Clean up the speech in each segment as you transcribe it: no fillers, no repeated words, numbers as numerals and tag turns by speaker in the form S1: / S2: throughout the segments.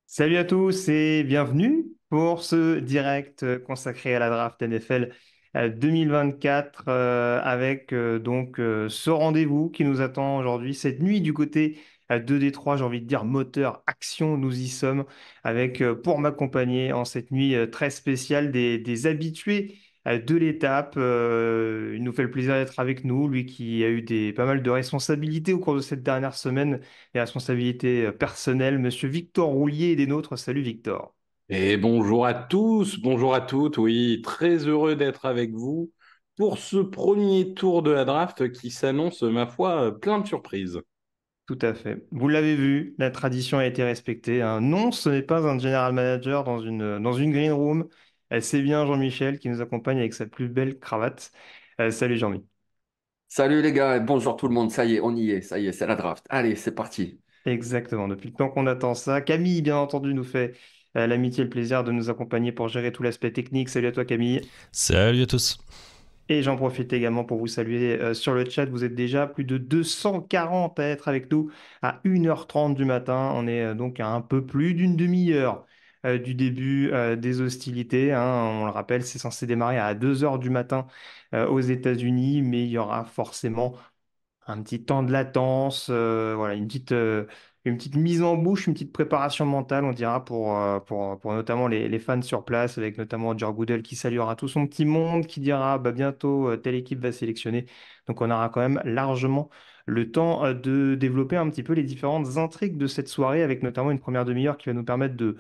S1: Salut à tous et bienvenue pour ce direct consacré à la draft NFL 2024 avec ce rendez-vous qui nous attend aujourd'hui, cette nuit du côté de Détroit, j'ai envie de dire moteur, action, nous y sommes avec pour m'accompagner en cette nuit très spéciale des habitués de l'étape. Il nous fait le plaisir d'être avec nous, lui qui a eu pas mal de responsabilités au cours de cette dernière semaine et responsabilités personnelles, Monsieur Victor Roulier et des nôtres. Salut Victor.
S2: Et bonjour à tous, bonjour à toutes. Oui, très heureux d'être avec vous pour ce premier tour de la draft qui s'annonce, ma foi, plein de surprises.
S1: Tout à fait. Vous l'avez vu, la tradition a été respectée, hein. Non, ce n'est pas un general manager dans une green room. C'est bien Jean-Michel qui nous accompagne avec sa plus belle cravate. Salut Jean-Mi.
S3: Salut les gars, et bonjour tout le monde, ça y est, on y est, ça y est, c'est la draft. Allez, c'est parti.
S1: Exactement. Depuis le temps qu'on attend ça, Camille, bien entendu, nous fait l'amitié et le plaisir de nous accompagner pour gérer tout l'aspect technique. Salut à toi Camille.
S4: Salut à tous.
S1: Et j'en profite également pour vous saluer sur le chat. Vous êtes déjà plus de 240 à être avec nous à 1h30 du matin. On est donc à un peu plus d'une demi-heure du début des hostilités, hein. On le rappelle, c'est censé démarrer à 2h du matin aux États-Unis, mais il y aura forcément un petit temps de latence, voilà, une petite mise en bouche, une petite préparation mentale, on dira, pour notamment les fans sur place, avec notamment George Goodell qui saluera tout son petit monde, qui dira bah, bientôt telle équipe va sélectionner. Donc on aura quand même largement le temps de développer un petit peu les différentes intrigues de cette soirée, avec notamment une première demi-heure qui va nous permettre de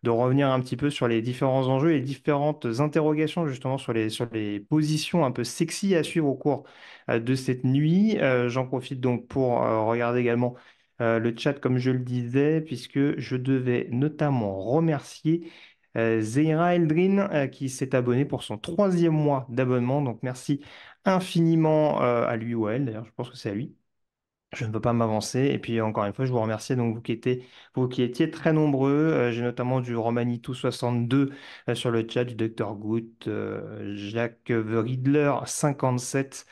S1: revenir un petit peu sur les différents enjeux et les différentes interrogations justement sur les positions un peu sexy à suivre au cours de cette nuit. J'en profite donc pour regarder également le chat, comme je le disais, puisque je devais notamment remercier Zeira Eldrin qui s'est abonné pour son troisième mois d'abonnement. Donc merci infiniment à lui ou à elle, d'ailleurs, je pense que c'est à lui. Je ne veux pas m'avancer. Et puis encore une fois, je vous remercie donc vous qui étiez très nombreux. J'ai notamment du Romanitou 62 sur le chat, du Dr Good, Jacques The Riddler 57,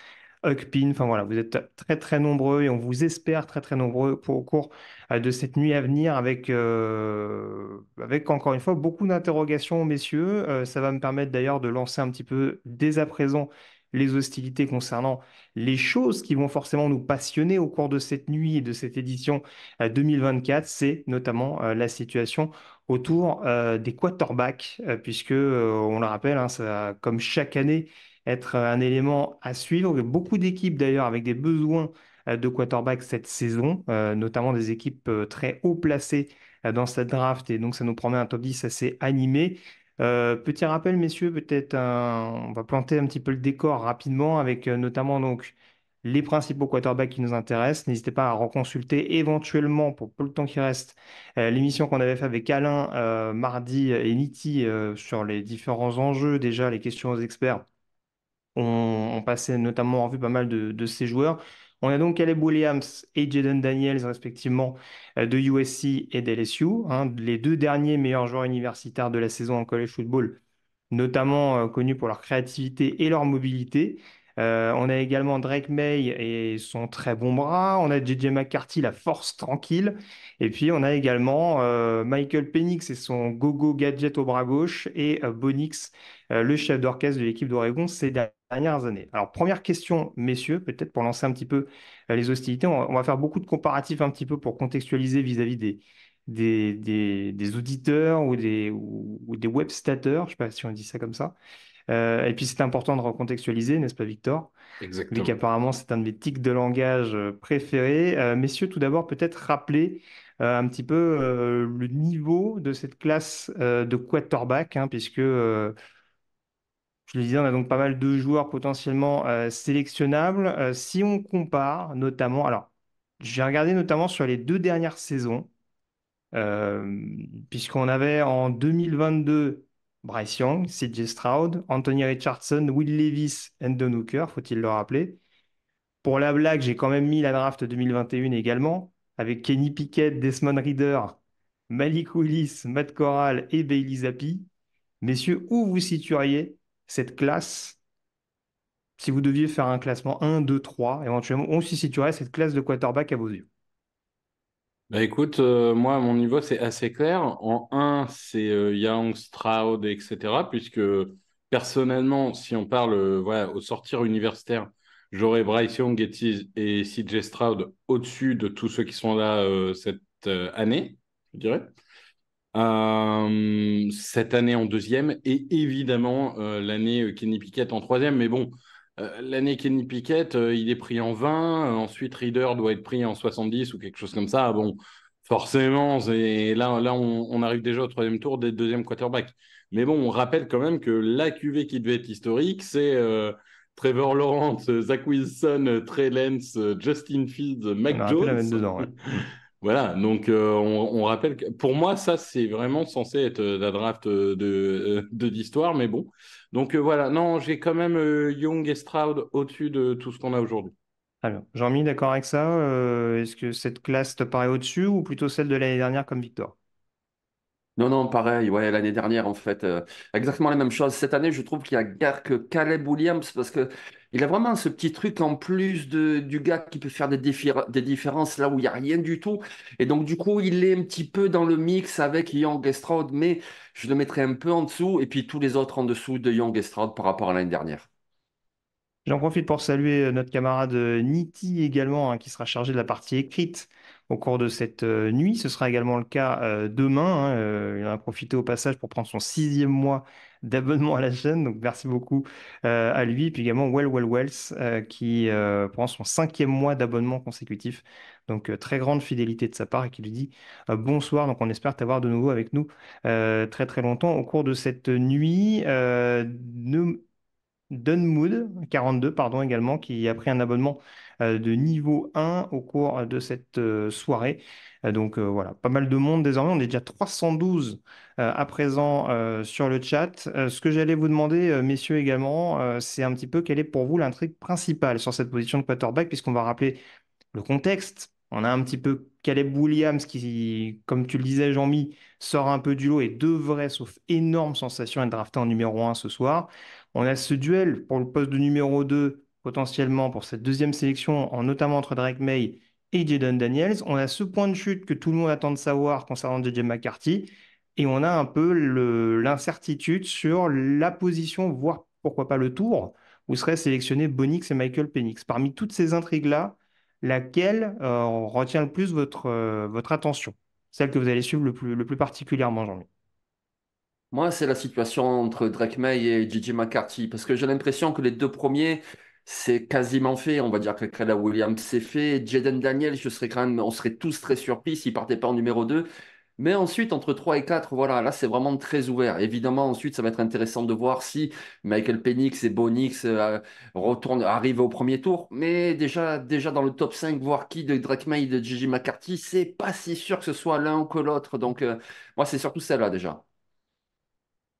S1: Huckpin. Enfin voilà, vous êtes très très nombreux et on vous espère très très nombreux au cours de cette nuit à venir avec encore une fois beaucoup d'interrogations, messieurs. Ça va me permettre d'ailleurs de lancer un petit peu dès à présent les hostilités concernant les choses qui vont forcément nous passionner au cours de cette nuit et de cette édition 2024, c'est notamment la situation autour des quarterbacks, puisque, on le rappelle, hein, ça va, comme chaque année, être un élément à suivre. Il y a beaucoup d'équipes d'ailleurs avec des besoins de quarterbacks cette saison, notamment des équipes très haut placées dans cette draft, et donc ça nous promet un top 10 assez animé. Petit rappel, messieurs, on va planter un petit peu le décor rapidement avec notamment donc les principaux quarterbacks qui nous intéressent. N'hésitez pas à reconsulter éventuellement, pour peu le temps qui reste, l'émission qu'on avait fait avec Alain mardi et Niti sur les différents enjeux, déjà les questions aux experts. On passait notamment en revue pas mal de ces joueurs. On a donc Caleb Williams et Jaden Daniels, respectivement, de USC et d'LSU, hein, les deux derniers meilleurs joueurs universitaires de la saison en college football, notamment connus pour leur créativité et leur mobilité. On a également Drake May et son très bon bras. On a JJ McCarthy, la force tranquille. Et puis on a également Michael Penix et son go-go gadget au bras gauche et Bonix, le chef d'orchestre de l'équipe d'Oregon ces dernières années. Alors première question, messieurs, peut-être pour lancer un petit peu les hostilités, on va faire beaucoup de comparatifs un petit peu pour contextualiser vis-à-vis des auditeurs ou des webstateurs, je ne sais pas si on dit ça comme ça. Et puis c'est important de recontextualiser, n'est-ce pas Victor? Vu
S2: Exactement.
S1: qu'apparemment c'est un de mes tics de langage préférés. Messieurs, tout d'abord, peut-être rappeler un petit peu le niveau de cette classe de quarterback, hein, puisque, je le disais, on a donc pas mal de joueurs potentiellement sélectionnables. Si on compare notamment, alors j'ai regardé notamment sur les deux dernières saisons, puisqu'on avait en 2022 Bryce Young, CJ Stroud, Anthony Richardson, Will Levis, Hendon Hooker, faut-il le rappeler. Pour la blague, j'ai quand même mis la draft 2021 également, avec Kenny Pickett, Desmond Reader, Malik Willis, Matt Corral et Bailey Zappi. Messieurs, où vous situeriez cette classe, si vous deviez faire un classement 1, 2, 3, éventuellement, on s'y situerait cette classe de quarterback à vos yeux?
S2: Bah écoute, moi, à mon niveau, c'est assez clair. En un, c'est Young, Stroud, etc. Puisque personnellement, si on parle voilà, au sortir universitaire, j'aurais Bryce Young et CJ Stroud au-dessus de tous ceux qui sont là cette année, je dirais. Cette année en deuxième et évidemment l'année Kenny Pickett en troisième. Mais bon, l'année Kenny Pickett, il est pris en 20. Ensuite, Reader doit être pris en 70 ou quelque chose comme ça. Bon, forcément, là on arrive déjà au troisième tour des deuxièmes quarterbacks. Mais bon, on rappelle quand même que la QV qui devait être historique, c'est Trevor Lawrence, Zach Wilson, Trey Lance, Justin Fields,
S1: On
S2: Mac
S1: aurait pu la
S2: Jones.
S1: mettre dedans, ouais.
S2: Voilà, donc on rappelle que pour moi, ça, c'est vraiment censé être la draft d'histoire, mais bon. Donc voilà, non, j'ai quand même Young et Stroud au-dessus de tout ce qu'on a aujourd'hui.
S1: Très bien. Jean-Mi, d'accord avec ça? Est-ce que cette classe te paraît au-dessus ou plutôt celle de l'année dernière comme Victor?
S3: Non, non, pareil, ouais, l'année dernière, en fait, exactement la même chose. Cette année, je trouve qu'il y a guère que Caleb Williams parce que il a vraiment ce petit truc en plus du gars qui peut faire des différences là où il n'y a rien du tout. Et donc, du coup, il est un petit peu dans le mix avec Young et Stroud, mais je le mettrais un peu en dessous et puis tous les autres en dessous de Young et Stroud par rapport à l'année dernière.
S1: J'en profite pour saluer notre camarade Niti également, hein, qui sera chargé de la partie écrite au cours de cette nuit. Ce sera également le cas demain, hein. Il en a profité au passage pour prendre son 6e mois d'abonnement à la chaîne. Donc merci beaucoup à lui. Et puis également Wells, qui prend son 5e mois d'abonnement consécutif. Donc très grande fidélité de sa part et qui lui dit bonsoir. Donc on espère t'avoir de nouveau avec nous très très longtemps au cours de cette nuit. Dunmood, 42, pardon, également, qui a pris un abonnement de niveau 1 au cours de cette soirée. Donc voilà, pas mal de monde désormais. On est déjà 312 à présent sur le chat. Ce que j'allais vous demander, messieurs, également, c'est un petit peu quelle est pour vous l'intrigue principale sur cette position de quarterback, puisqu'on va rappeler le contexte. On a un petit peu Caleb Williams qui, comme tu le disais, Jean-Mi, sort un peu du lot et devrait, sauf énorme sensation, être drafté en numéro 1 ce soir. On a ce duel pour le poste de numéro 2 potentiellement pour cette deuxième sélection, notamment entre Drake May et Jaden Daniels. On a ce point de chute que tout le monde attend de savoir concernant JJ McCarthy. Et on a un peu l'incertitude sur la position, voire pourquoi pas le tour, où seraient sélectionnés Bonix et Michael Penix. Parmi toutes ces intrigues-là, laquelle retient le plus votre attention? Celle que vous allez suivre le plus particulièrement, Jean-Mi.
S3: Moi, c'est la situation entre Drake May et Gigi McCarthy, parce que j'ai l'impression que les deux premiers, c'est quasiment fait. On va dire que Caleb Williams, c'est fait. Jaden Daniel, on serait tous très surpris s'il partait pas en numéro 2. Mais ensuite, entre 3 et 4, voilà, là, c'est vraiment très ouvert. Évidemment, ensuite, ça va être intéressant de voir si Michael Penix et Bonix arrivent au premier tour. Mais déjà dans le top 5, voir qui de Drake May et de Gigi McCarthy, c'est pas si sûr que ce soit l'un ou que l'autre. Donc, moi, c'est surtout celle-là déjà.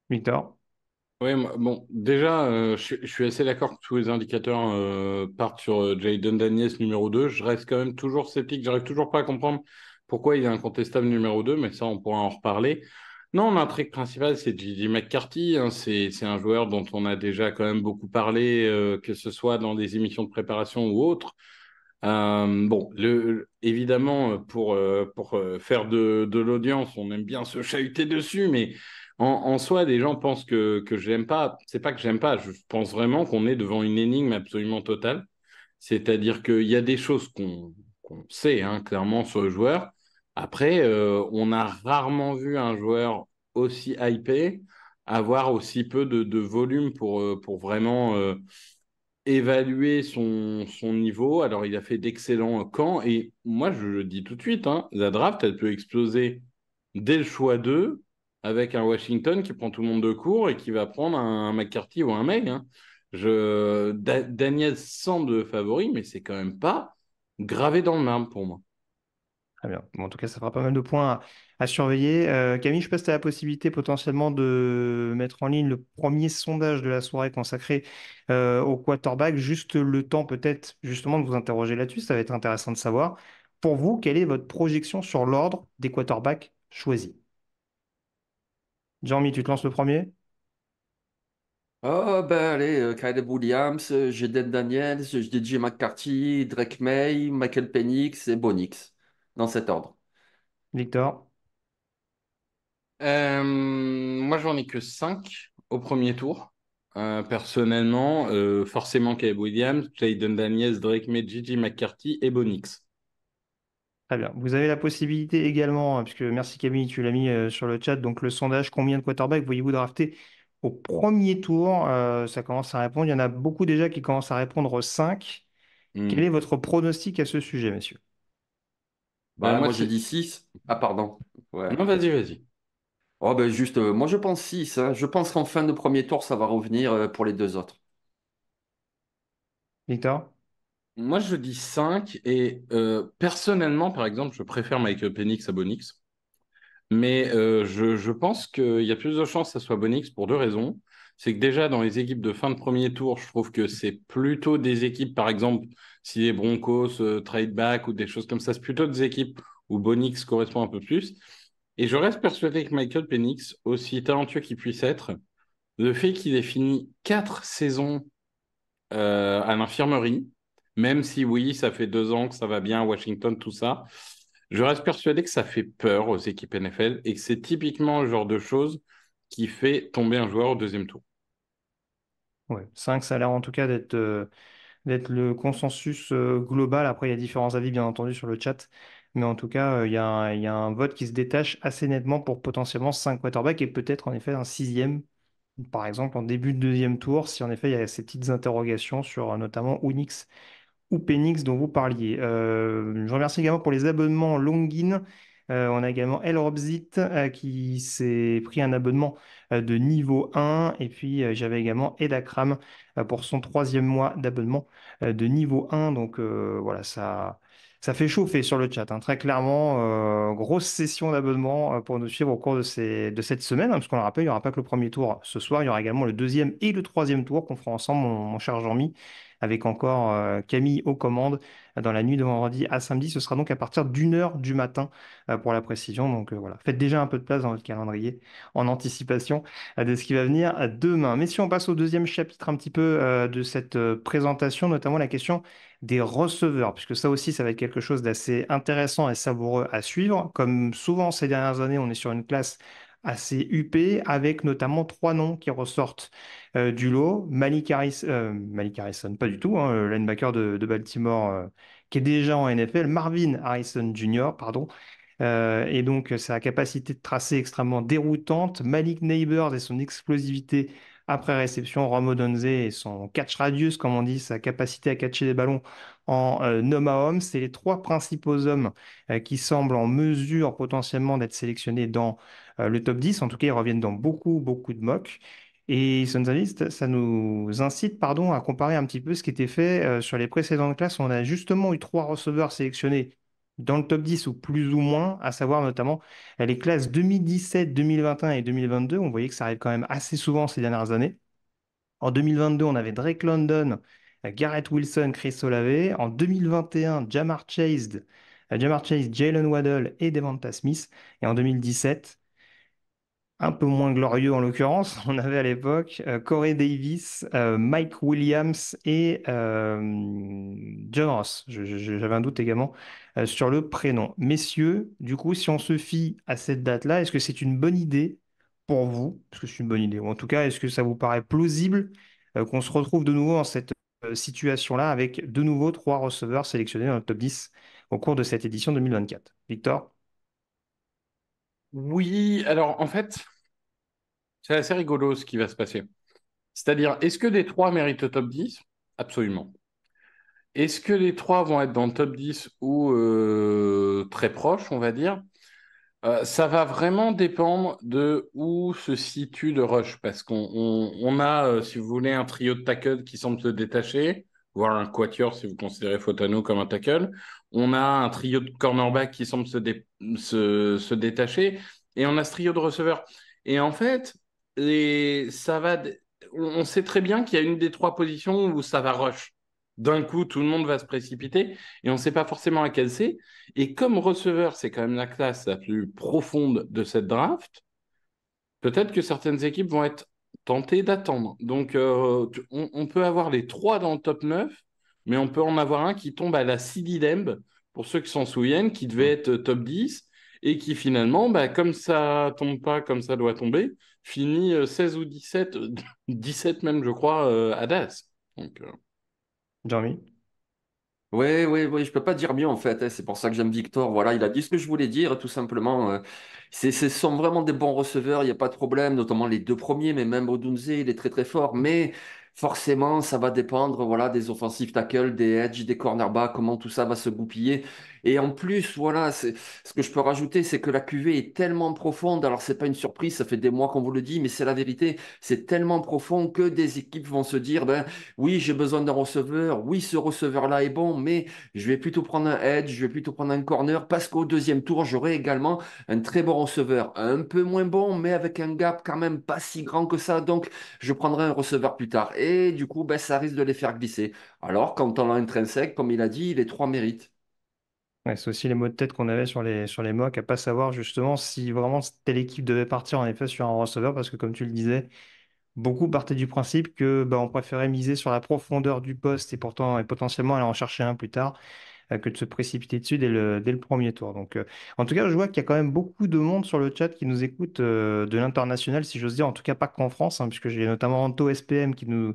S1: Victor?
S2: Oui, bon, déjà, je suis assez d'accord que tous les indicateurs partent sur Jayden Daniels numéro 2. Je reste quand même toujours sceptique. J'arrive toujours pas à comprendre pourquoi il est incontestable numéro 2, mais ça, on pourra en reparler. Non, l'intrigue principale, c'est J.J. McCarthy, hein. C'est un joueur dont on a déjà quand même beaucoup parlé, que ce soit dans des émissions de préparation ou autres. Bon, évidemment, pour faire de l'audience, on aime bien se chahuter dessus, mais en soi, des gens pensent que je l'aime pas. C'est pas que j'aime pas, je pense vraiment qu'on est devant une énigme absolument totale. C'est-à-dire qu'il y a des choses qu'on sait, hein, clairement, sur le joueur. Après, on a rarement vu un joueur aussi hypé avoir aussi peu de volume pour vraiment évaluer son niveau. Alors, il a fait d'excellents camps. Et moi, je le dis tout de suite, hein, la draft, elle peut exploser dès le choix 2 avec un Washington qui prend tout le monde de court et qui va prendre un McCarthy ou un May, hein. Daniel semble favori, mais c'est quand même pas gravé dans le marbre pour moi.
S1: Très bien. Bon, en tout cas, ça fera pas mal de points à surveiller. Camille, je passe à la possibilité potentiellement de mettre en ligne le premier sondage de la soirée consacré au quarterback. Juste le temps peut-être justement de vous interroger là-dessus. Ça va être intéressant de savoir. Pour vous, quelle est votre projection sur l'ordre des quarterbacks choisis? Jean-Mi, tu te lances le premier?
S3: Oh, ben allez, Caleb Williams, Jaden Daniels, DJ McCarthy, Drake May, Michael Penix et Bonix, dans cet ordre.
S1: Victor?
S2: Moi, j'en ai que 5 au premier tour. Personnellement, forcément Caleb Williams, Jaden Daniels, Drake May, Gigi McCarthy et Bonix.
S1: Très bien. Vous avez la possibilité également, puisque merci Camille, tu l'as mis sur le chat, donc le sondage, combien de quarterbacks voyez-vous drafter au premier tour? Ça commence à répondre. Il y en a beaucoup déjà qui commencent à répondre 5. Quel
S2: Hmm.
S1: est votre pronostic à ce sujet, messieurs?
S3: Bah,
S2: Moi,
S3: moi, j'ai
S2: c'est...
S3: dit 6. Ah, pardon. Ouais.
S2: Non, vas-y, vas-y.
S3: Oh, ben juste, moi, je pense 6. Hein. Je pense qu'en fin de premier tour, ça va revenir pour les deux autres.
S1: Victor?
S2: Moi, je dis 5 et personnellement, par exemple, je préfère Michael Penix à Bonix. Mais je pense qu'il y a plus de chances que ça soit Bonix pour deux raisons. C'est que déjà, dans les équipes de fin de premier tour, je trouve que c'est plutôt des équipes, par exemple, si les Broncos trade back ou des choses comme ça, c'est plutôt des équipes où Bonix correspond un peu plus. Et je reste persuadé que Michael Penix, aussi talentueux qu'il puisse être, le fait qu'il ait fini 4 saisons à l'infirmerie, même si oui, ça fait 2 ans que ça va bien à Washington, tout ça. Je reste persuadé que ça fait peur aux équipes NFL et que c'est typiquement le genre de choses qui fait tomber un joueur au deuxième tour.
S1: Ouais, 5, ça a l'air en tout cas d'être le consensus global. Après, il y a différents avis, bien entendu, sur le chat. Mais en tout cas, il y a un vote qui se détache assez nettement pour potentiellement 5 quarterbacks et peut-être en effet un sixième, par exemple en début de deuxième tour, si en effet il y a ces petites interrogations sur notamment Unix ou Penix dont vous parliez. Je remercie également pour les abonnements Longin. On a également El Robzit qui s'est pris un abonnement de niveau 1. Et puis j'avais également Edakram pour son troisième mois d'abonnement de niveau 1. Donc voilà, ça fait chauffer sur le chat, hein. Très clairement, grosse session d'abonnement pour nous suivre au cours de cette semaine, hein, parce qu'on le rappelle, il n'y aura pas que le premier tour ce soir, il y aura également le deuxième et le troisième tour qu'on fera ensemble, mon cher Jean-Mi, avec encore Camille aux commandes dans la nuit de vendredi à samedi. Ce sera donc à partir d'1 heure du matin pour la précision. Donc voilà, faites déjà un peu de place dans votre calendrier en anticipation de ce qui va venir demain. Mais si on passe au deuxième chapitre un petit peu de cette présentation, notamment la question des receveurs, puisque ça aussi, ça va être quelque chose d'assez intéressant et savoureux à suivre. Comme souvent ces dernières années, on est sur une classe assez huppée, avec notamment trois noms qui ressortent du lot. Malik Harrison, pas du tout, hein, le linebacker de Baltimore qui est déjà en NFL. Marvin Harrison Jr., pardon. Et donc, sa capacité de tracé extrêmement déroutante. Malik Neighbors et son explosivité après réception. Rome Odunze et son catch radius, comme on dit, sa capacité à catcher des ballons en homme. C'est les trois principaux hommes qui semblent en mesure potentiellement d'être sélectionnés dans le top 10. En tout cas, ils reviennent dans beaucoup, beaucoup de mocks. Et ça nous incite, pardon, à comparer un petit peu ce qui était fait sur les précédentes classes. On a justement eu trois receveurs sélectionnés dans le top 10 ou plus ou moins, à savoir notamment les classes 2017, 2021 et 2022. On voyait que ça arrive quand même assez souvent ces dernières années. En 2022, on avait Drake London, Garrett Wilson, Chris Olave. En 2021, Jamar Chase, Jalen Waddle et Devonta Smith. Et en 2017, un peu moins glorieux en l'occurrence. On avait à l'époque Corey Davis, Mike Williams et John Ross. J'avais un doute également sur le prénom. Messieurs, du coup, si on se fie à cette date-là, est-ce que c'est une bonne idée pour vous? Est-ce que c'est une bonne idée? Ou en tout cas, est-ce que ça vous paraît plausible qu'on se retrouve de nouveau dans cette situation-là avec de nouveau trois receveurs sélectionnés dans le top 10 au cours de cette édition 2024? Victor?
S2: Oui, alors en fait, c'est assez rigolo ce qui va se passer. C'est-à-dire, est-ce que les trois méritent le top 10? Absolument. Est-ce que les trois vont être dans le top 10 ou très proches, on va dire? Ça va vraiment dépendre de où se situe le rush, parce qu'on a, si vous voulez, un trio de tackle qui semble se détacher, voire un quatuor si vous considérez Fotano comme un tackle. On a un trio de cornerback qui semble se détacher, et on a ce trio de receveurs. Et en fait, on sait très bien qu'il y a une des trois positions où ça va rush. D'un coup, tout le monde va se précipiter, et on ne sait pas forcément laquelle c'est. Et comme receveur, c'est quand même la classe la plus profonde de cette draft, peut-être que certaines équipes vont être tenter d'attendre. Donc, on peut avoir les trois dans le top 9, mais on peut en avoir un qui tombe à la Sidi Lembe, pour ceux qui s'en souviennent, qui devait être top 10 et qui finalement, bah, comme ça tombe pas comme ça doit tomber, finit 16 ou 17, 17 même, je crois, à Dallas. Donc,
S1: Jean-Mi?
S3: Oui, oui, oui, je peux pas dire mieux en fait, hein. C'est pour ça que j'aime Victor. Voilà, il a dit ce que je voulais dire, tout simplement. Ce sont vraiment des bons receveurs, il n'y a pas de problème, notamment les deux premiers, mais même Odunze, il est très très fort. Mais forcément, ça va dépendre, voilà, des offensive tackles, des edge, des cornerbacks, comment tout ça va se goupiller. Et en plus, voilà, ce que je peux rajouter, c'est que la QV est tellement profonde. Alors, c'est pas une surprise, ça fait des mois qu'on vous le dit, mais c'est la vérité. C'est tellement profond que des équipes vont se dire, ben oui, j'ai besoin d'un receveur. Oui, ce receveur-là est bon, mais je vais plutôt prendre un edge, je vais plutôt prendre un corner parce qu'au deuxième tour, j'aurai également un très bon receveur. Un peu moins bon, mais avec un gap quand même pas si grand que ça. Donc, je prendrai un receveur plus tard. Et du coup, ben, ça risque de les faire glisser. Alors, quand on a intrinsèque, comme il a dit, les trois méritent.
S1: Ouais, c'est aussi les mots de tête qu'on avait sur les mocks, à pas savoir justement si vraiment telle équipe devait partir en effet sur un receveur, parce que comme tu le disais, beaucoup partaient du principe que bah, on préférait miser sur la profondeur du poste et pourtant et potentiellement aller en chercher un plus tard que de se précipiter dessus dès le premier tour. Donc, en tout cas, je vois qu'il y a quand même beaucoup de monde sur le chat qui nous écoute de l'international, si j'ose dire, en tout cas pas qu'en France, hein, puisque j'ai notamment Anto SPM qui nous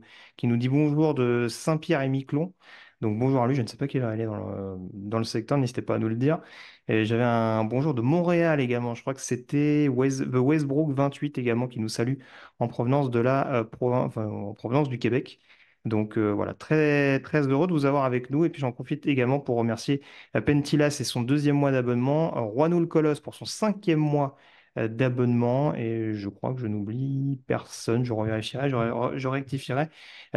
S1: dit bonjour de Saint-Pierre et Miquelon. Donc bonjour à lui, je ne sais pas qui va aller dans le secteur, n'hésitez pas à nous le dire. Et j'avais un bonjour de Montréal également, je crois que c'était The Westbrook 28 également qui nous salue en provenance de en provenance du Québec. Donc voilà, très, très heureux de vous avoir avec nous. Et puis j'en profite également pour remercier Pentilas et son deuxième mois d'abonnement, Juanul Colos pour son cinquième mois d'abonnement. Et je crois que je n'oublie personne. Je revérifierai, je rectifierai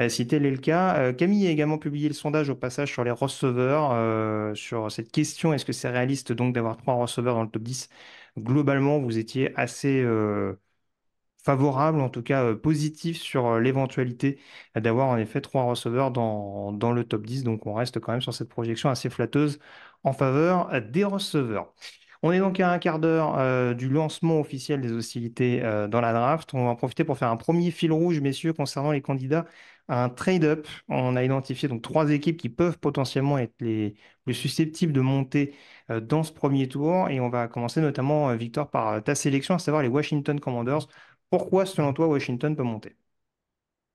S1: si tel est le cas. Camille a également publié le sondage au passage sur les receveurs, sur cette question, est-ce que c'est réaliste donc d'avoir trois receveurs dans le top 10? Globalement, vous étiez assez favorable, en tout cas positif sur l'éventualité d'avoir en effet trois receveurs dans le top 10. Donc on reste quand même sur cette projection assez flatteuse en faveur des receveurs. On est donc à un quart d'heure du lancement officiel des hostilités dans la draft. On va en profiter pour faire un premier fil rouge, messieurs, concernant les candidats à un trade-up. On a identifié donc trois équipes qui peuvent potentiellement être les plus susceptibles de monter dans ce premier tour. Et on va commencer notamment, Victor, par ta sélection, à savoir les Washington Commanders. Pourquoi, selon toi, Washington peut monter?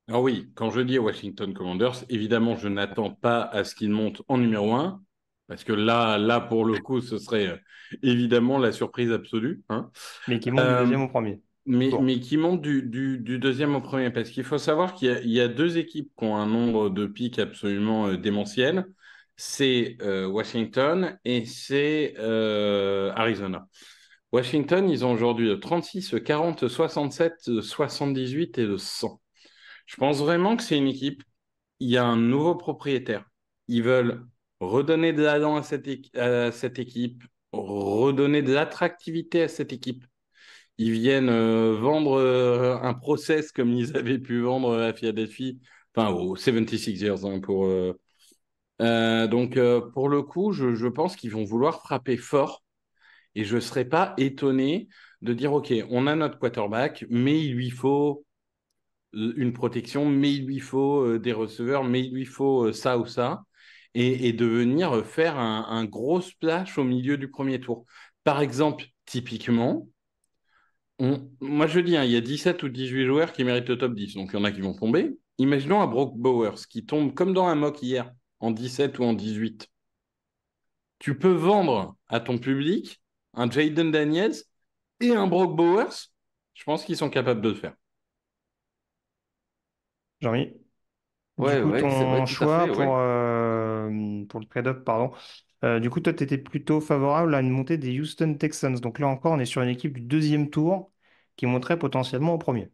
S2: alors oui, quand je dis Washington Commanders, évidemment, je n'attends pas à ce qu'ils montent en numéro un, parce que là pour le coup, ce serait évidemment la surprise absolue, hein.
S1: Mais qui monte du
S2: Euh,
S1: deuxième au premier tour.
S2: mais qui monte du deuxième au premier, parce qu'il faut savoir il y a deux équipes qui ont un nombre de pics absolument démentiel. C'est Washington et c'est Arizona. Washington, ils ont aujourd'hui le 36, 40, 67, 78 et le 100. Je pense vraiment que c'est une équipe. Il y a un nouveau propriétaire. Ils veulent redonner de l'allant à cette équipe, redonner de l'attractivité à cette équipe. Ils viennent vendre un process comme ils avaient pu vendre à Philadelphie, enfin aux 76 Years, hein, donc pour le coup, je pense qu'ils vont vouloir frapper fort et je ne serais pas étonné de dire, OK, on a notre quarterback, mais il lui faut une protection, mais il lui faut des receveurs, mais il lui faut ça ou ça, et de venir faire un gros splash au milieu du premier tour. Par exemple, typiquement, moi je dis, hein, il y a 17 ou 18 joueurs qui méritent le top 10, donc il y en a qui vont tomber. Imaginons un Brock Bowers qui tombe comme dans un mock hier, en 17 ou en 18. Tu peux vendre à ton public un Jaden Daniels et un Brock Bowers. Je pense qu'ils sont capables de le faire.
S1: Jean-Mi, du
S3: Ouais,
S1: coup,
S3: ouais, c'est vrai,
S1: ton
S3: tout à fait,
S1: choix
S3: ouais.
S1: pour le trade-up, pardon. Du coup, toi, tu étais plutôt favorable à une montée des Houston Texans. Donc là encore, on est sur une équipe du deuxième tour qui monterait potentiellement au premier.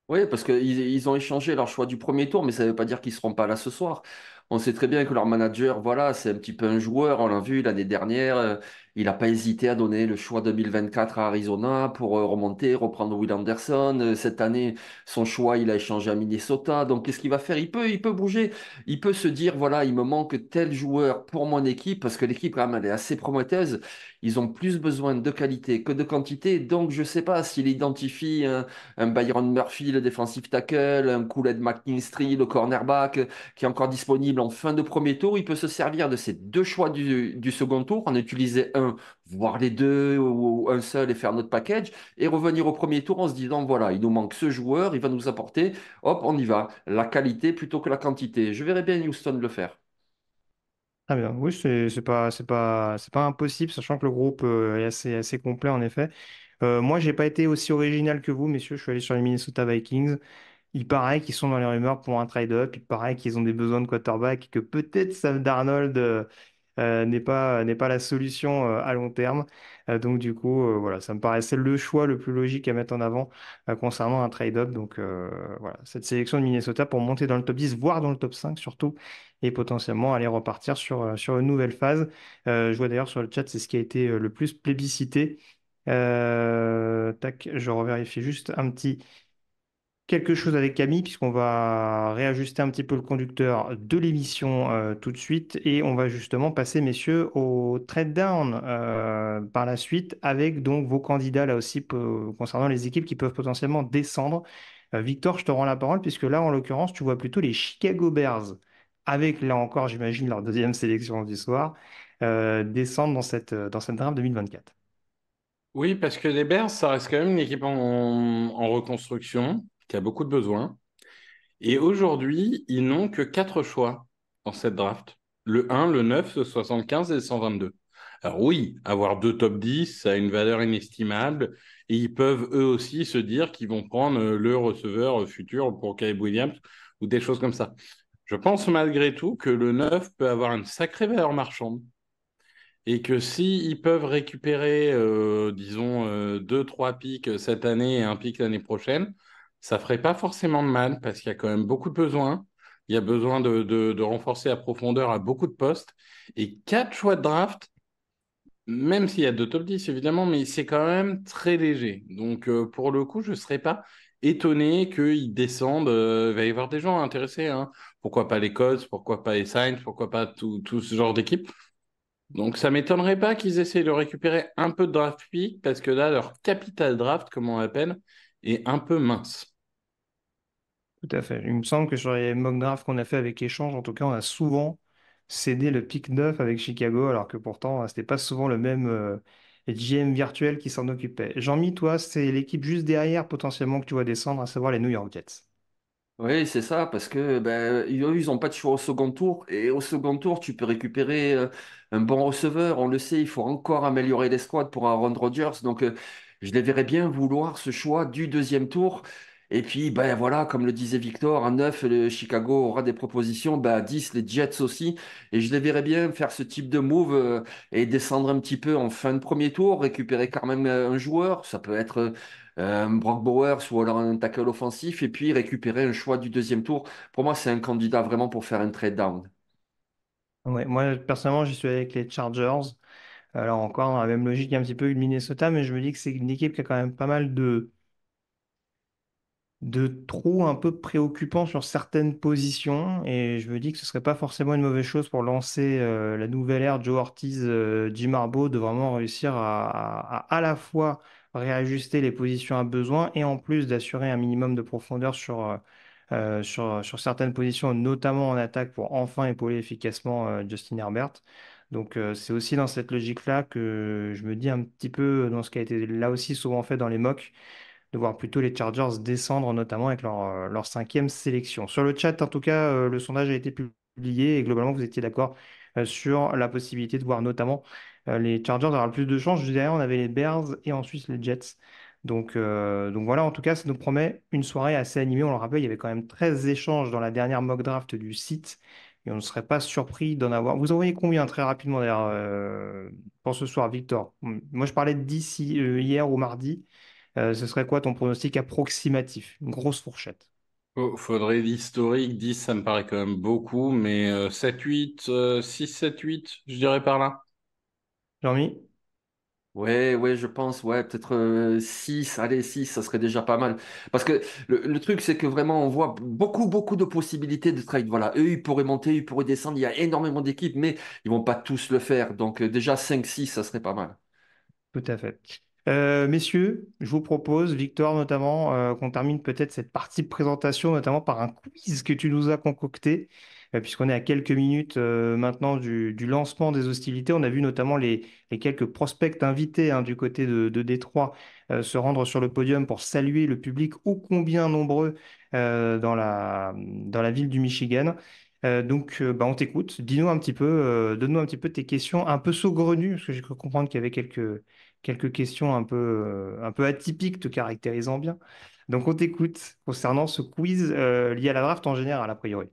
S3: Oui, parce qu'ils ils ont échangé leur choix du premier tour, mais ça ne veut pas dire qu'ils ne seront pas là ce soir. On sait très bien que leur manager, voilà, c'est un petit peu un joueur. On l'a vu l'année dernière. Il n'a pas hésité à donner le choix 2024 à Arizona pour remonter, reprendre Will Anderson. Cette année, son choix, il a échangé à Minnesota. Donc, qu'est-ce qu'il va faire? Il peut bouger. Il peut se dire, voilà, il me manque tel joueur pour mon équipe parce que l'équipe, quand même, elle est assez prometteuse. Ils ont plus besoin de qualité que de quantité. Donc, je ne sais pas s'il identifie un Byron Murphy, le defensive tackle, un Kool-Aid McKinstry, le cornerback, qui est encore disponible en fin de premier tour. Il peut se servir de ces deux choix du second tour, en utiliser un, voire les deux, ou un seul et faire notre package, et revenir au premier tour en se disant, voilà, il nous manque ce joueur, il va nous apporter, hop, on y va. La qualité plutôt que la quantité. Je verrais bien Houston le faire.
S1: Très bien. Oui, c'est pas impossible, sachant que le groupe est assez complet en effet. Moi, j'ai pas été aussi original que vous, messieurs. Je suis allé sur les Minnesota Vikings. Il paraît qu'ils sont dans les rumeurs pour un trade-up. Il paraît qu'ils ont des besoins de quarterback et que peut-être Sam Darnold n'est pas la solution à long terme. Donc du coup, voilà, ça me paraissait le choix le plus logique à mettre en avant concernant un trade-up. Donc voilà, cette sélection de Minnesota pour monter dans le top 10, voire dans le top 5 surtout, et potentiellement aller repartir sur une nouvelle phase. Je vois d'ailleurs sur le chat, c'est ce qui a été le plus plébiscité. Tac, je revérifie juste un petit quelque chose avec Camille, puisqu'on va réajuster un petit peu le conducteur de l'émission tout de suite, et on va justement passer, messieurs, au trade down par la suite, avec donc vos candidats là aussi concernant les équipes qui peuvent potentiellement descendre. Victor, je te rends la parole, puisque là, en l'occurrence, tu vois plutôt les Chicago Bears, avec là encore, j'imagine, leur deuxième sélection du soir, descendre dans cette draft 2024.
S2: Oui, parce que les Bears, ça reste quand même une équipe en reconstruction, qui a beaucoup de besoins. Et aujourd'hui, ils n'ont que quatre choix dans cette draft. Le 1, le 9, le 75 et le 122. Alors oui, avoir deux top 10, ça a une valeur inestimable. Et ils peuvent eux aussi se dire qu'ils vont prendre le receveur futur pour Caleb Williams ou des choses comme ça. Je pense malgré tout que le 9 peut avoir une sacrée valeur marchande et que si ils peuvent récupérer, disons, deux, trois pics cette année et un pic l'année prochaine, ça ferait pas forcément de mal parce qu'il y a quand même beaucoup de besoins. Il y a besoin de renforcer la profondeur à beaucoup de postes. Et quatre choix de draft, même s'il y a deux top 10 évidemment, mais c'est quand même très léger. Donc pour le coup, je ne serais pas étonné qu'ils descendent. Il va y avoir des gens intéressés, hein. Pourquoi pas les Colts, pourquoi pas les Saints, pourquoi pas tout ce genre d'équipe. Donc, ça m'étonnerait pas qu'ils essaient de récupérer un peu de draft pick parce que là, leur capital draft, comme on l'appelle, est un peu mince.
S1: Tout à fait. Il me semble que sur les mock drafts qu'on a fait avec Échange, en tout cas, on a souvent cédé le pick 9 avec Chicago, alors que pourtant, c'était pas souvent le même GM virtuel qui s'en occupait. Jean-Mi, toi, c'est l'équipe juste derrière potentiellement que tu vois descendre, à savoir les New York Jets.
S3: Oui, c'est ça, parce que ben, eux, ils n'ont pas de choix au second tour. Et au second tour, tu peux récupérer un bon receveur. On le sait, il faut encore améliorer les squads pour Aaron Rodgers. Donc, je les verrais bien vouloir ce choix du deuxième tour. Et puis, ben voilà, comme le disait Victor, à 9, le Chicago aura des propositions. Ben, à 10, les Jets aussi. Et je les verrais bien faire ce type de move et descendre un petit peu en fin de premier tour, récupérer quand même un joueur. Ça peut être Brock Bowers ou alors un tackle offensif et puis récupérer un choix du deuxième tour. Pour moi, c'est un candidat vraiment pour faire un trade down.
S1: Ouais, moi, personnellement, j'y suis avec les Chargers. Alors, encore dans la même logique un petit peu que le Minnesota, mais je me dis que c'est une équipe qui a quand même pas mal de trop un peu préoccupant sur certaines positions et je me dis que ce serait pas forcément une mauvaise chose pour lancer la nouvelle ère Joe Ortiz, Jim Harbaugh de vraiment réussir à la fois réajuster les positions à besoin et en plus d'assurer un minimum de profondeur sur certaines positions, notamment en attaque pour enfin épauler efficacement Justin Herbert. Donc c'est aussi dans cette logique-là que je me dis un petit peu dans ce qui a été là aussi souvent fait dans les mocks de voir plutôt les Chargers descendre, notamment avec leur cinquième sélection. Sur le chat, en tout cas, le sondage a été publié et globalement, vous étiez d'accord sur la possibilité de voir notamment les Chargers avoir le plus de chance. Juste derrière, on avait les Bears et ensuite les Jets. Donc voilà, en tout cas, ça nous promet une soirée assez animée. On le rappelle, il y avait quand même 13 échanges dans la dernière mock draft du site. Et on ne serait pas surpris d'en avoir. Vous envoyez combien très rapidement d'ailleurs pour ce soir, Victor? Moi, je parlais de 10 hier ou mardi. Ce serait quoi ton pronostic approximatif? Une grosse fourchette.
S2: Faudrait l'historique, 10 ça me paraît quand même beaucoup, mais 7-8, 6-7-8, je dirais par là.
S1: Jean-Mi?
S3: Ouais, ouais, je pense, ouais, peut-être 6, allez, 6, ça serait déjà pas mal. Parce que le truc, c'est que vraiment, on voit beaucoup, beaucoup de possibilités de trade. Voilà, eux, ils pourraient monter, ils pourraient descendre, il y a énormément d'équipes, mais ils vont pas tous le faire. Donc, déjà 5, 6, ça serait pas mal.
S1: Tout à fait. Messieurs, je vous propose, Victor notamment, qu'on termine peut-être cette partie de présentation, notamment par un quiz que tu nous as concocté, puisqu'on est à quelques minutes maintenant du lancement des hostilités. On a vu notamment les quelques prospects invités hein, du côté de Détroit se rendre sur le podium pour saluer le public ô combien nombreux dans la ville du Michigan. Donc, bah, on t'écoute. Dis-nous un petit peu, donne-nous un petit peu tes questions un peu saugrenues, parce que j'ai cru comprendre qu'il y avait quelques questions un peu atypiques te caractérisant bien. Donc, on t'écoute concernant ce quiz lié à la draft en général, a priori.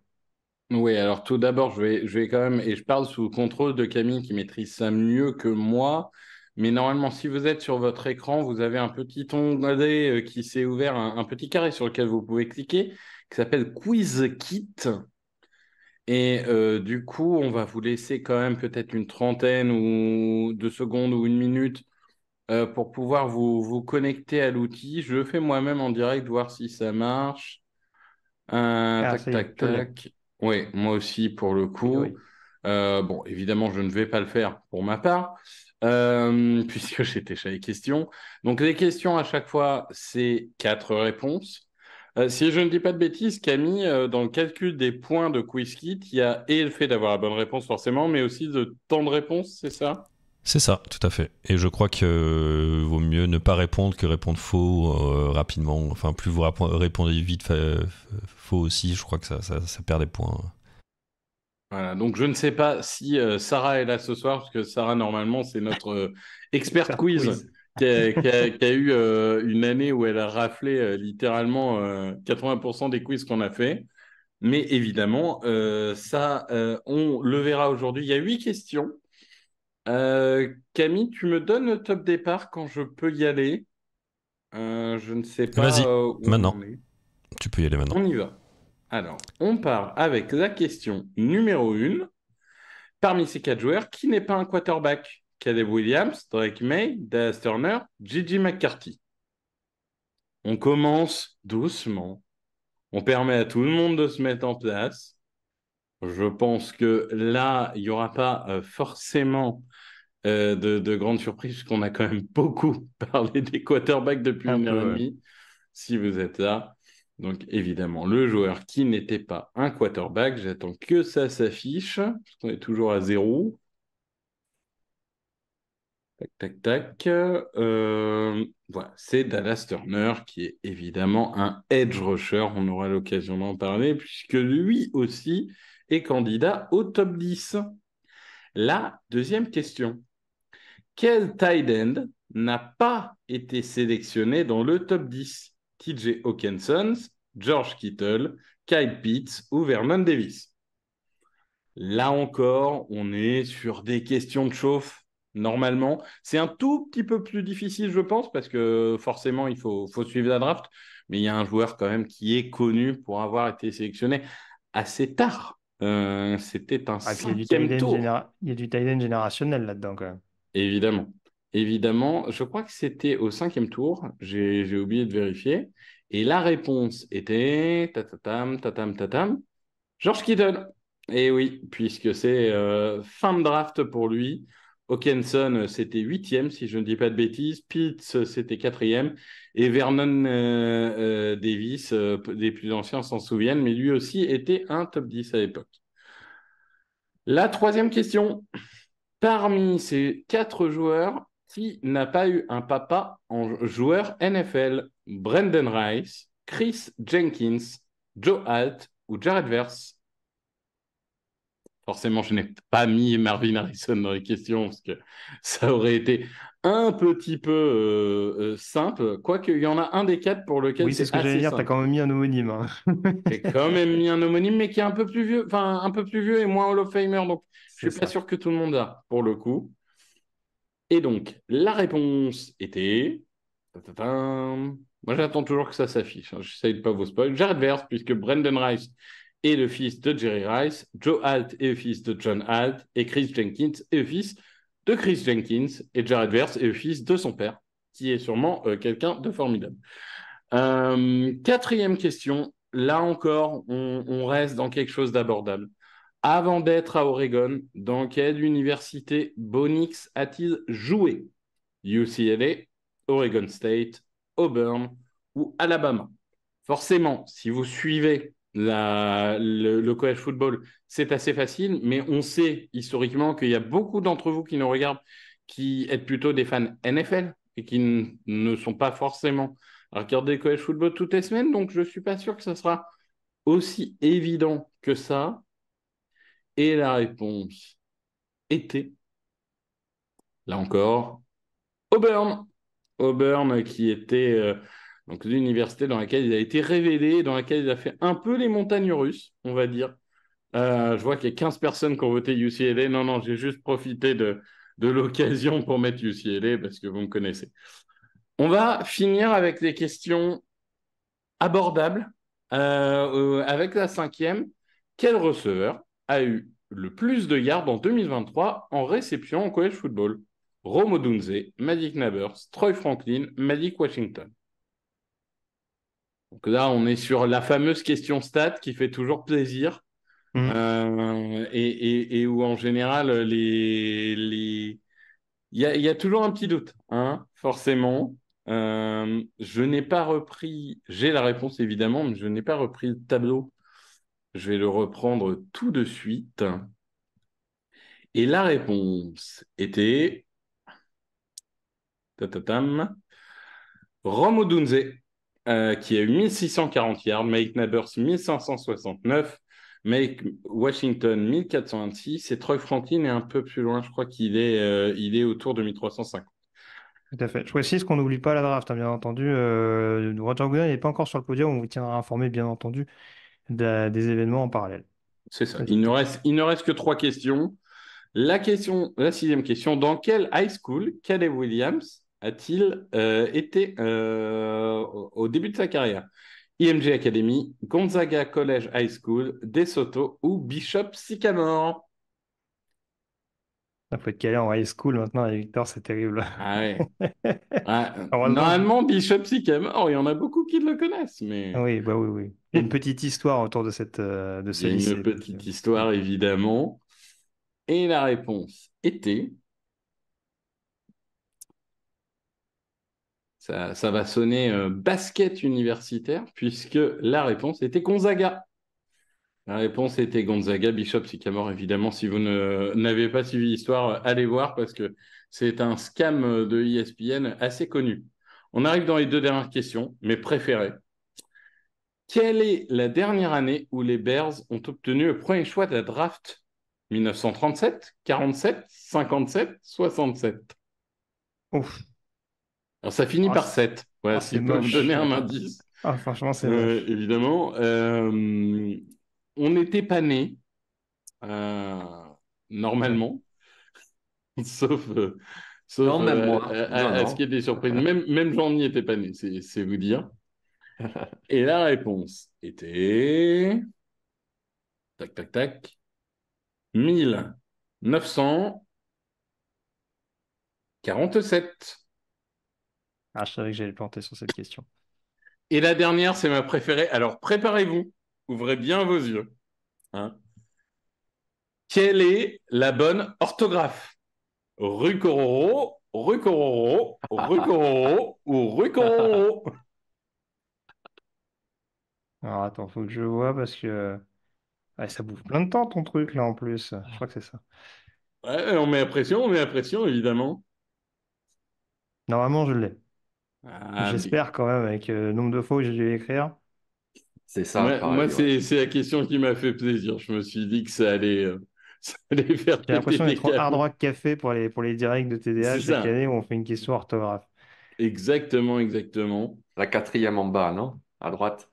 S2: Oui, alors tout d'abord, je vais quand même, et je parle sous le contrôle de Camille qui maîtrise ça mieux que moi, mais normalement, si vous êtes sur votre écran, vous avez un petit onglet qui s'est ouvert, un petit carré sur lequel vous pouvez cliquer, qui s'appelle Quiz Kit. Et du coup, on va vous laisser quand même peut-être une trentaine ou de secondes ou une minute pour pouvoir vous connecter à l'outil. Je le fais moi-même en direct, voir si ça marche.
S1: Ah,
S2: Tac,
S1: ça y est,
S2: tac,
S1: je l'ai, a
S2: tac. Oui, moi aussi pour le coup.
S1: priori.
S2: Bon, évidemment, je ne vais pas le faire pour ma part, puisque j'ai déjà les questions. Donc, les questions à chaque fois, c'est quatre réponses. Si je ne dis pas de bêtises, Camille, dans le calcul des points de QuizKit, il y a et le fait d'avoir la bonne réponse forcément, mais aussi de temps de réponse, c'est ça?
S4: C'est ça, tout à fait. Et je crois que vaut mieux ne pas répondre que répondre faux rapidement. Enfin, plus vous répondez vite faux aussi, je crois que ça perd des points.
S2: Voilà, donc je ne sais pas si Sarah est là ce soir, parce que Sarah, normalement, c'est notre expert
S1: Expert
S2: quiz
S1: quiz.
S2: qui a eu une année où elle a raflé littéralement 80% des quiz qu'on a fait. Mais évidemment, ça, on le verra aujourd'hui. Il y a 8 questions. Camille, tu me donnes le top départ quand je peux y aller. Je ne sais pas
S4: Vas-y,
S2: où on
S4: maintenant.
S2: en est.
S4: Tu peux y aller maintenant.
S2: On y va. Alors, on part avec la question numéro 1. Parmi ces quatre joueurs, qui n'est pas un quarterback? Caleb Williams, Drake May, Dallas Turner, Gigi McCarthy. On commence doucement. On permet à tout le monde de se mettre en place. Je pense que là, il n'y aura pas forcément de grandes surprises, puisqu'on a quand même beaucoup parlé des quarterbacks depuis
S1: Un
S2: une heure et
S1: peu.
S2: demie, si vous êtes là. Donc, évidemment, le joueur qui n'était pas un quarterback, j'attends que ça s'affiche, parce qu'on est toujours à 0. Tac, tac, tac. Voilà, c'est Dallas Turner qui est évidemment un edge rusher. On aura l'occasion d'en parler puisque lui aussi est candidat au top 10. La deuxième question. Quel tight end n'a pas été sélectionné dans le top 10? TJ Hawkinson, George Kittle, Kyle Pitts ou Vernon Davis? Là encore, on est sur des questions de chauffe. Normalement, c'est un tout petit peu plus difficile, je pense, parce que forcément, il faut suivre la draft. Mais il y a un joueur quand même qui est connu pour avoir été sélectionné assez tard. C'était un
S1: Ah, et puis il y a du tight
S2: cinquième tour,
S1: il y a du tight end générationnel là-dedans, quand même.
S2: évidemment. Évidemment, je crois que c'était au cinquième tour. J'ai oublié de vérifier. Et la réponse était tatatam, tatam, tatam. George Kittle. Et oui, puisque c'est fin de draft pour lui. Hawkinson, c'était huitième, si je ne dis pas de bêtises. Pitts, c'était quatrième. Et Vernon Davis, des plus anciens s'en souviennent, mais lui aussi était un top 10 à l'époque. La troisième question. Parmi ces quatre joueurs, qui n'a pas eu un papa en joueur NFL? Brendan Rice, Chris Jenkins, Joe Alt ou Jared Verse? Forcément, je n'ai pas mis Marvin Harrison dans les questions parce que ça aurait été un petit peu simple. Quoique, il y en a un des quatre pour lequel
S1: Oui, c'est
S2: c'est
S1: ce que j'allais
S2: assez
S1: dire, tu as
S2: simple.
S1: quand même mis un homonyme. Hein.
S2: J'ai quand même mis un homonyme, mais qui est un peu plus vieux, enfin un peu plus vieux et moins Hall of Famer. Donc, je
S1: C'est
S2: suis pas
S1: ça.
S2: sûr que tout le monde a pour le coup. Et donc, la réponse était. Tadadam. Moi, j'attends toujours que ça s'affiche. J'essaye de pas vous spoiler. Jared Verse, puisque Brendan Rice est le fils de Jerry Rice, Joe Alt est le fils de John Alt, et Chris Jenkins est le fils de Chris Jenkins, et Jared Verse est le fils de son père, qui est sûrement quelqu'un de formidable. Quatrième question. Là encore, on reste dans quelque chose d'abordable. Avant d'être à Oregon, dans quelle université Bo Nix a-t-il joué? UCLA, Oregon State, Auburn ou Alabama? Forcément, si vous suivez le college football, c'est assez facile, mais on sait historiquement qu'il y a beaucoup d'entre vous qui nous regardent qui êtes plutôt des fans NFL et qui ne sont pas forcément à regarder le college football toutes les semaines, donc je ne suis pas sûr que ça sera aussi évident que ça. Et la réponse était, là encore, Auburn. Auburn qui était donc l'université dans laquelle il a été révélé, dans laquelle il a fait un peu les montagnes russes, on va dire. Je vois qu'il y a 15 personnes qui ont voté UCLA. Non, non, j'ai juste profité de l'occasion pour mettre UCLA parce que vous me connaissez. On va finir avec les questions abordables. Avec la cinquième, quel receveur a eu le plus de yards en 2023 en réception en college football? Rome Odunze, Malik Nabers, Troy Franklin, Malik Washington. Donc là, on est sur la fameuse question stat qui fait toujours plaisir et où en général, il y a toujours un petit doute, hein, forcément. Je n'ai pas repris, j'ai la réponse évidemment, mais je n'ai pas repris le tableau. Je vais le reprendre tout de suite. Et la réponse était Rome Odunze, qui a eu 1640 yards, Mike Nabers 1569, Mike Washington 1426 et Troy Franklin est un peu plus loin, je crois il est autour de 1350.
S1: Tout à fait. Je précise qu'on n'oublie pas la draft, hein, bien entendu. Roger Goodell n'est pas encore sur le podium, on vous tiendra informé, bien entendu, des événements en parallèle.
S2: C'est ça.
S1: Vas-y.
S2: Il ne reste que 3 questions. La sixième question, dans quelle high school Caleb Williams a-t-il été au début de sa carrière? IMG Academy, Gonzaga College High School, DeSoto ou Bishop Sycamore?
S1: Il faut être calé en high school maintenant, et Victor, c'est terrible.
S2: Ah ouais.
S1: Heureusement,
S2: Normalement, Bishop Sycamore, il y en a beaucoup qui le connaissent, mais
S1: oui, bah oui, oui. Il y a une petite histoire autour de
S2: il
S1: ce
S2: y a une
S1: lycée.
S2: petite histoire, évidemment. Et la réponse était... Ça va sonner basket universitaire, puisque la réponse était Gonzaga. La réponse était Gonzaga, Bishop Sycamore, évidemment. Si vous n'avez pas suivi l'histoire, allez voir, parce que c'est un scam de ESPN assez connu. On arrive dans les 2 dernières questions, mes préférées. Quelle est la dernière année où les Bears ont obtenu le premier choix de la draft? 1937, 47, 57, 67.
S1: Ouf.
S2: Alors ça finit
S1: Ah,
S2: par 7. Voilà, si
S1: c'est
S2: je peux vous
S1: moche.
S2: donner un indice.
S1: Ah, franchement, c'est moche.
S2: Évidemment. On n'était pas nés, normalement, sauf,
S3: Non, même moi. Non,
S2: à ce qui
S3: non.
S2: était surpris. Même Jean n'y était pas né, c'est vous dire. Et la réponse était... Tac, tac, tac. 1947.
S1: Ah, je savais que j'allais planter sur cette question.
S2: Et la dernière, c'est ma préférée. Alors, préparez-vous. Ouvrez bien vos yeux. Hein. Quelle est la bonne orthographe? Rucororo, Rucororo, Rucororo ou Rucororo?
S1: Alors, attends, faut que je vois parce que ouais, ça bouffe plein de temps ton truc là en plus. Je crois que c'est ça.
S2: Ouais, on met la pression, évidemment.
S1: Normalement, je l'ai.
S2: Ah,
S1: J'espère quand même avec le nombre de fois où j'ai dû l'écrire.
S3: C'est ça,
S2: moi,
S3: pareil. Ouais.
S2: c'est la question qui m'a fait plaisir. Je me suis dit que ça allait faire
S1: J'ai
S2: péter
S1: l'impression
S2: des
S1: d'être au Hard
S2: câbles.
S1: Rock Café pour les directs de TDA
S2: C'est
S1: chaque
S2: ça.
S1: année où on fait une question orthographe.
S2: Exactement, exactement.
S3: La quatrième en bas, non? À droite.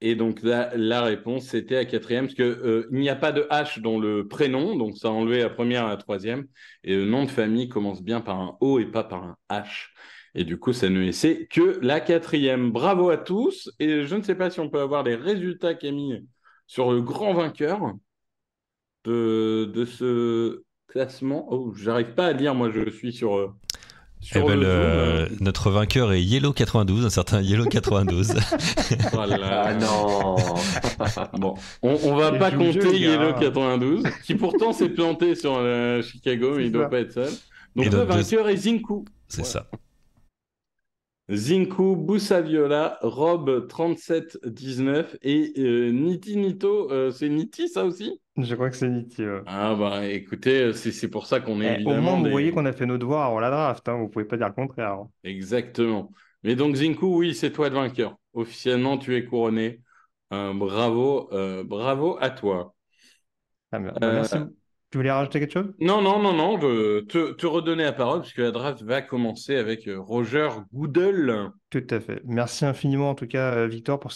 S2: Et donc la réponse, c'était la quatrième, parce que il n'y a pas de H dans le prénom, donc ça a enlevé la première et la troisième. Et le nom de famille commence bien par un O et pas par un H. Et du coup, ça ne laissait que la quatrième. Bravo à tous. Et je ne sais pas si on peut avoir les résultats, Camille, sur le grand vainqueur de ce classement. Oh, j'arrive pas à lire, moi je suis
S4: Eh
S2: sur
S4: ben,
S2: le Zoom.
S4: notre vainqueur est Yellow92, un certain Yellow92.
S3: Ah
S2: Voilà.
S3: non.
S2: Bon, on va
S1: Quel
S2: pas
S1: joujou,
S2: compter
S1: le gars,
S2: Yellow
S1: hein.
S2: 92, qui pourtant s'est planté sur Chicago, mais
S1: C'est
S2: il doit
S1: ça.
S2: pas être seul.
S4: Et
S2: Donc le
S4: notre deux...
S2: vainqueur est Zinku.
S4: C'est
S2: Voilà.
S4: ça.
S2: Zinku, Boussaviola, Rob 3719 et Niti Nito. C'est Niti ça aussi?
S1: Je crois que c'est Niti.
S2: Ah bah écoutez, c'est pour ça qu'on est
S1: Au moins,
S2: évidemment
S1: vous voyez
S2: des...
S1: qu'on a fait nos devoirs avant la draft, hein. Vous pouvez pas dire le contraire, hein.
S2: Exactement. Mais donc Zinku, oui, c'est toi le vainqueur. Officiellement, tu es couronné. Bravo, bravo à toi.
S1: Ah, bah,
S2: Euh,
S1: merci. Tu voulais rajouter quelque chose?
S2: non, non, non, non, je te redonner la parole puisque la draft va commencer avec Roger Goodell.
S1: Tout à fait. Merci infiniment en tout cas, Victor, pour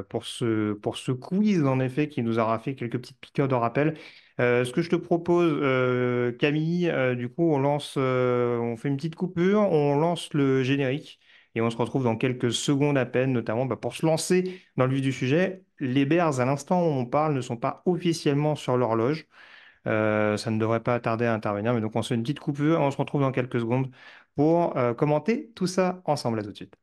S1: pour ce quiz en effet qui nous aura fait quelques petites piqûres de rappel. Ce que je te propose, Camille, du coup, on fait une petite coupure, on lance le générique et on se retrouve dans quelques secondes à peine, notamment pour se lancer dans le vif du sujet. Les Bears, à l'instant où on parle, ne sont pas officiellement sur l'horloge. Ça ne devrait pas tarder à intervenir, mais donc on se fait une petite coupure et on se retrouve dans quelques secondes pour commenter tout ça ensemble. À tout de suite.